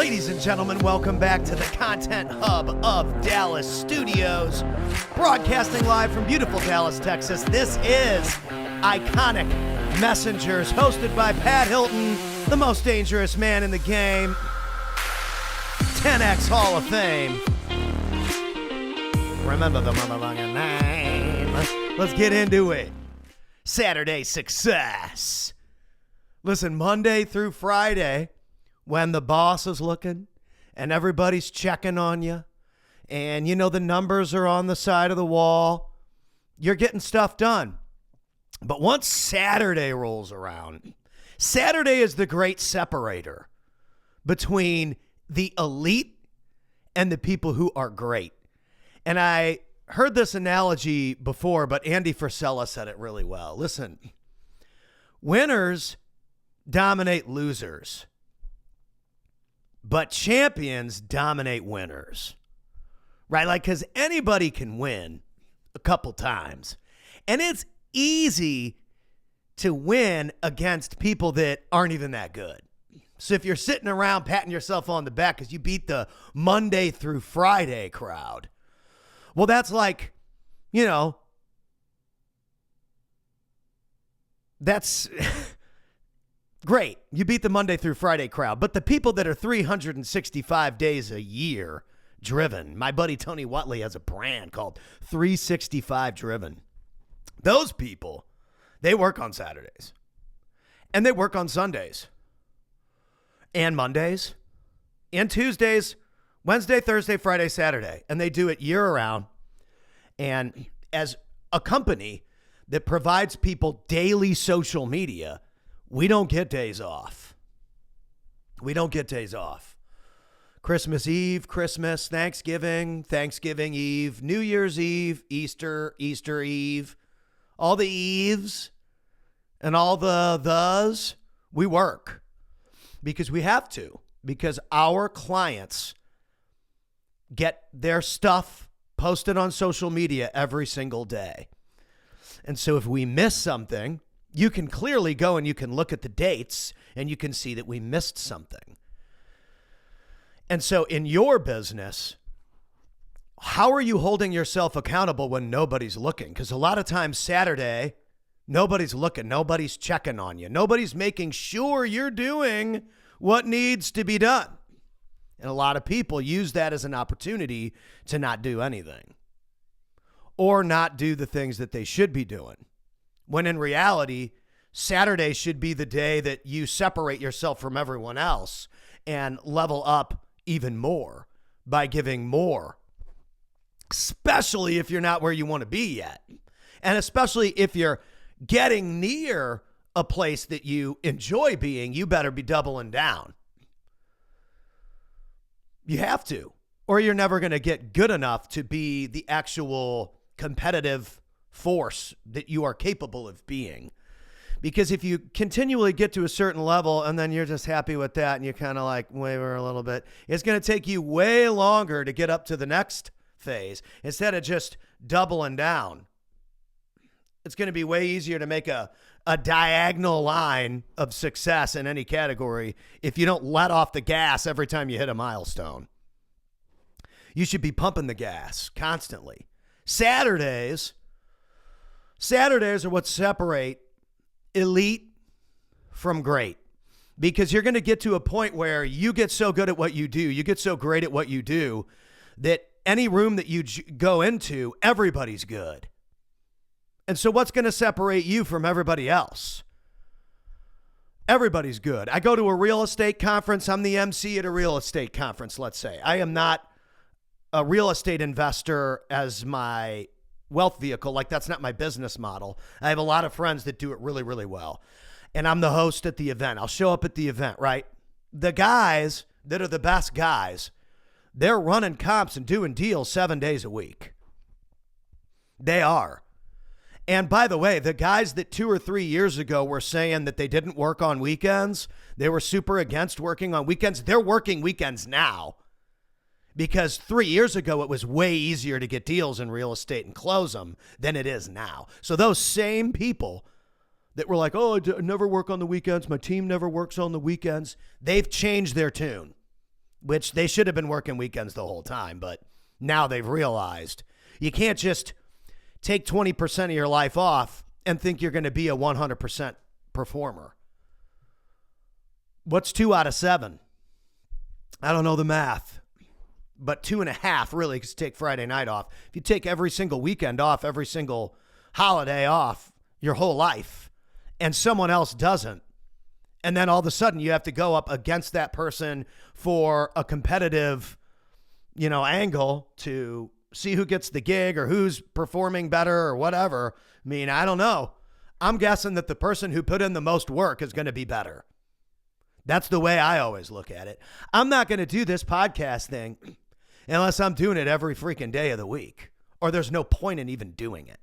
Ladies and gentlemen, welcome back to the Content Hub of Dallas Studios. Broadcasting live from beautiful Dallas, Texas. This is Iconic Messengers, hosted by Pat Hilton, the most dangerous man in the game. 10X Hall of Fame. Remember the motherfucking name. Let's get into it. Saturday success. Listen, Monday through Friday, when the boss is looking and everybody's checking on you and, you know, the numbers are on the side of the wall, you're getting stuff done. But once Saturday rolls around, Saturday is the great separator between the elite and the people who are great. And I heard this analogy before, but Andy Fossella said it really well. Listen, winners dominate losers, but champions dominate winners, right? Like, because anybody can win a couple times, and it's easy to win against people that aren't even that good. So if you're sitting around patting yourself on the back because you beat the Monday through Friday crowd, well, that's like, you know, that's great. You beat the Monday through Friday crowd. But the people that are 365 days a year driven, my buddy Tony Whatley has a brand called 365 Driven. Those people, they work on Saturdays. And they work on Sundays. And Mondays. And Tuesdays. Wednesday, Thursday, Friday, Saturday. And they do it year round. And as a company that provides people daily social media, we don't get days off. We don't get days off. Christmas Eve, Christmas, Thanksgiving, Thanksgiving Eve, New Year's Eve, Easter, Easter Eve, all the Eves and all those, we work because we have to, because our clients get their stuff posted on social media every single day. And so if we miss something, you can clearly go and you can look at the dates and you can see that we missed something. And so in your business, how are you holding yourself accountable when nobody's looking? Because a lot of times Saturday, nobody's looking, nobody's checking on you. Nobody's making sure you're doing what needs to be done. And a lot of people use that as an opportunity to not do anything or not do the things that they should be doing. When in reality, Saturday should be the day that you separate yourself from everyone else and level up even more by giving more, especially if you're not where you want to be yet. And especially if you're getting near a place that you enjoy being, you better be doubling down. You have to, or you're never going to get good enough to be the actual competitive force that you are capable of being. Because if you continually get to a certain level and then you're just happy with that and you kind of like waver a little bit, it's going to take you way longer to get up to the next phase instead of just doubling down. It's going to be way easier to make a diagonal line of success in any category if you don't let off the gas every time you hit a milestone. You should be pumping the gas constantly. Saturdays are what separate elite from great, because you're going to get to a point where you get so good at what you do, you get so great at what you do, that any room that you go into, everybody's good. And so what's going to separate you from everybody else? Everybody's good. I go to a real estate conference. I'm the MC at a real estate conference, let's say. I am not a real estate investor as my wealth vehicle. Like, that's not my business model. I have a lot of friends that do it really, really well. And I'm the host at the event. I'll show up at the event, right? The guys that are the best guys, they're running comps and doing deals 7 days a week. They are. And by the way, the guys that 2 or 3 years ago were saying that they didn't work on weekends, they were super against working on weekends, they're working weekends now. Because 3 years ago, it was way easier to get deals in real estate and close them than it is now. So those same people that were like, oh, I never work on the weekends, my team never works on the weekends, they've changed their tune. which they should have been working weekends the whole time, but now they've realized you can't just take 20% of your life off and think you're going to be a 100% performer. What's 2 out of 7? I don't know the math, but 2.5 really, because take Friday night off. If you take every single weekend off, every single holiday off, your whole life, and someone else doesn't, and then all of a sudden you have to go up against that person for a competitive, angle to see who gets the gig or who's performing better or whatever. I mean, I don't know. I'm guessing that the person who put in the most work is going to be better. That's the way I always look at it. I'm not going to do this podcast thing unless I'm doing it every freaking day of the week, or there's no point in even doing it.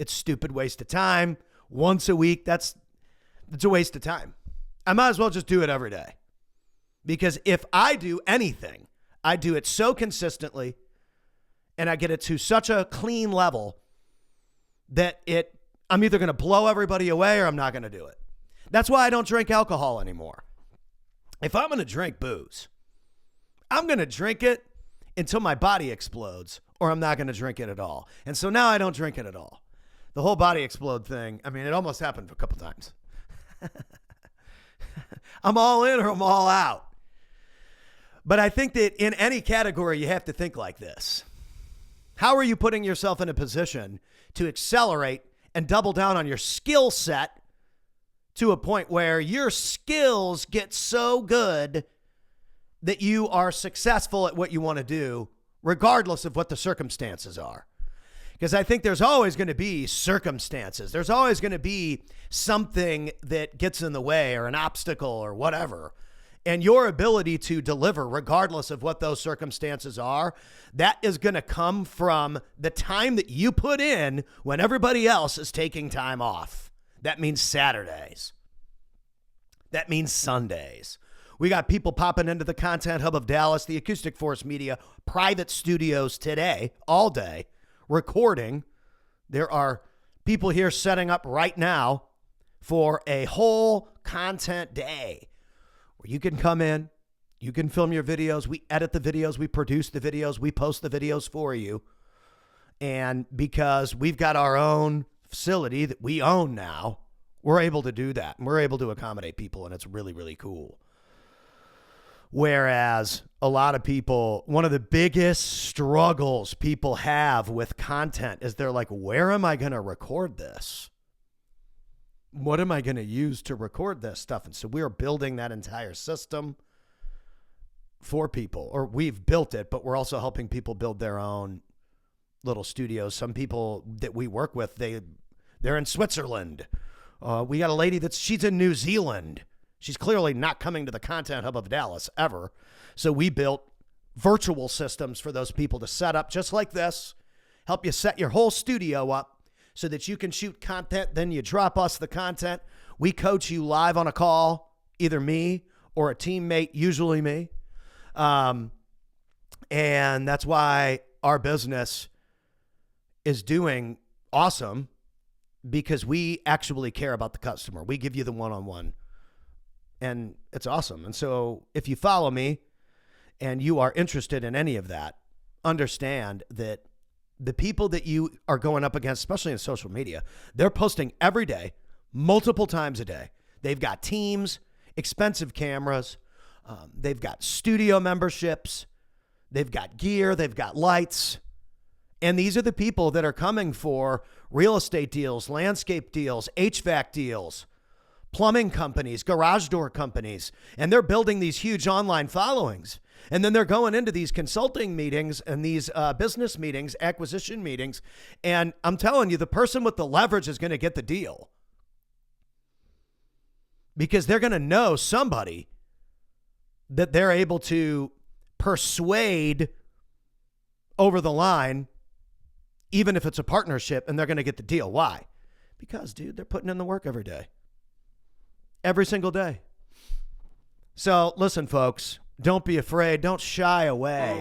It's stupid waste of time. Once a week, it's a waste of time. I might as well just do it every day. Because if I do anything, I do it so consistently and I get it to such a clean level that I'm either going to blow everybody away or I'm not going to do it. That's why I don't drink alcohol anymore. If I'm going to drink booze, I'm going to drink it until my body explodes, or I'm not going to drink it at all. And so now I don't drink it at all. The whole body explode thing, it almost happened a couple times. I'm all in or I'm all out. But I think that in any category, you have to think like this. How are you putting yourself in a position to accelerate and double down on your skill set to a point where your skills get so good that you are successful at what you want to do, regardless of what the circumstances are? Because I think there's always going to be circumstances. There's always going to be something that gets in the way or an obstacle or whatever. And your ability to deliver, regardless of what those circumstances are, that is going to come from the time that you put in when everybody else is taking time off. That means Saturdays. That means Sundays. We got people popping into the Content Hub of Dallas, the Acoustic Force Media private studios today, all day, recording. There are people here setting up right now for a whole content day where you can come in, you can film your videos, we edit the videos, we produce the videos, we post the videos for you. And because we've got our own facility that we own now, we're able to do that. And we're able to accommodate people, and it's really, really cool. Whereas a lot of people, one of the biggest struggles people have with content is they're like, where am I going to record this? What am I going to use to record this stuff? And so we're building that entire system for people, or we've built it, but we're also helping people build their own little studios. Some people that we work with, they're in Switzerland. We got a lady she's in New Zealand. She's clearly not coming to the Content Hub of Dallas ever. So we built virtual systems for those people to set up just like this, help you set your whole studio up so that you can shoot content. Then you drop us the content. We coach you live on a call, either me or a teammate, usually me. And that's why our business is doing awesome, because we actually care about the customer. We give you the one-on-one. And it's awesome. And so if you follow me and you are interested in any of that, understand that the people that you are going up against, especially in social media, they're posting every day, multiple times a day. They've got teams, expensive cameras. They've got studio memberships. They've got gear. They've got lights. And these are the people that are coming for real estate deals, landscape deals, HVAC deals, plumbing companies, garage door companies, and they're building these huge online followings. And then they're going into these consulting meetings and these business meetings, acquisition meetings. And I'm telling you, the person with the leverage is going to get the deal, because they're going to know somebody that they're able to persuade over the line, even if it's a partnership, and they're going to get the deal. Why? Because, dude, they're putting in the work every day. Every single day. So listen, folks, don't be afraid. Don't shy away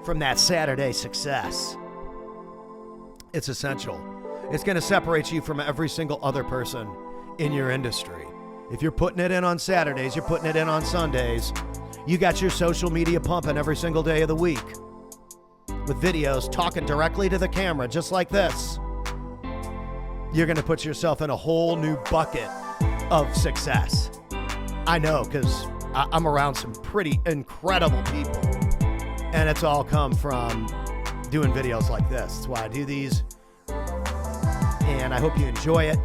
from that Saturday success. It's essential. It's going to separate you from every single other person in your industry. If you're putting it in on Saturdays, you're putting it in on Sundays, You got your social media pumping every single day of the week with videos talking directly to the camera, just like this. You're going to put yourself in a whole new bucket of success. I know, because I'm around some pretty incredible people, and it's all come from doing videos like this. That's why I do these, and I hope you enjoy it.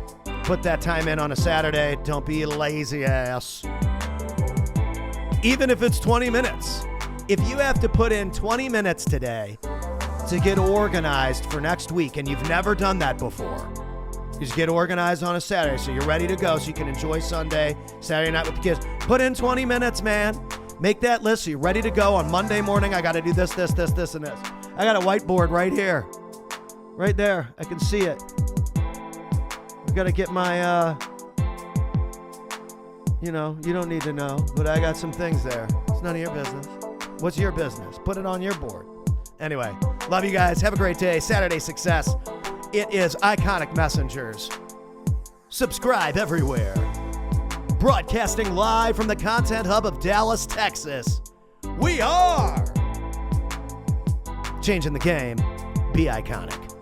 Put that time in on a Saturday. Don't be a lazy ass. Even if it's 20 minutes. If you have to put in 20 minutes today to get organized for next week, and you've never done that before, just get organized on a Saturday so you're ready to go so you can enjoy Sunday, Saturday night with the kids. Put in 20 minutes, man. Make that list so you're ready to go on Monday morning. I got to do this, and this. I got a whiteboard right here. Right there. I can see it. I've got to get my, you don't need to know, but I got some things there. It's none of your business. What's your business? Put it on your board. Anyway, love you guys. Have a great day. Saturday success. It is Iconic Messengers. Subscribe everywhere. Broadcasting live from the Content Hub of Dallas, Texas. We are changing the game. Be iconic.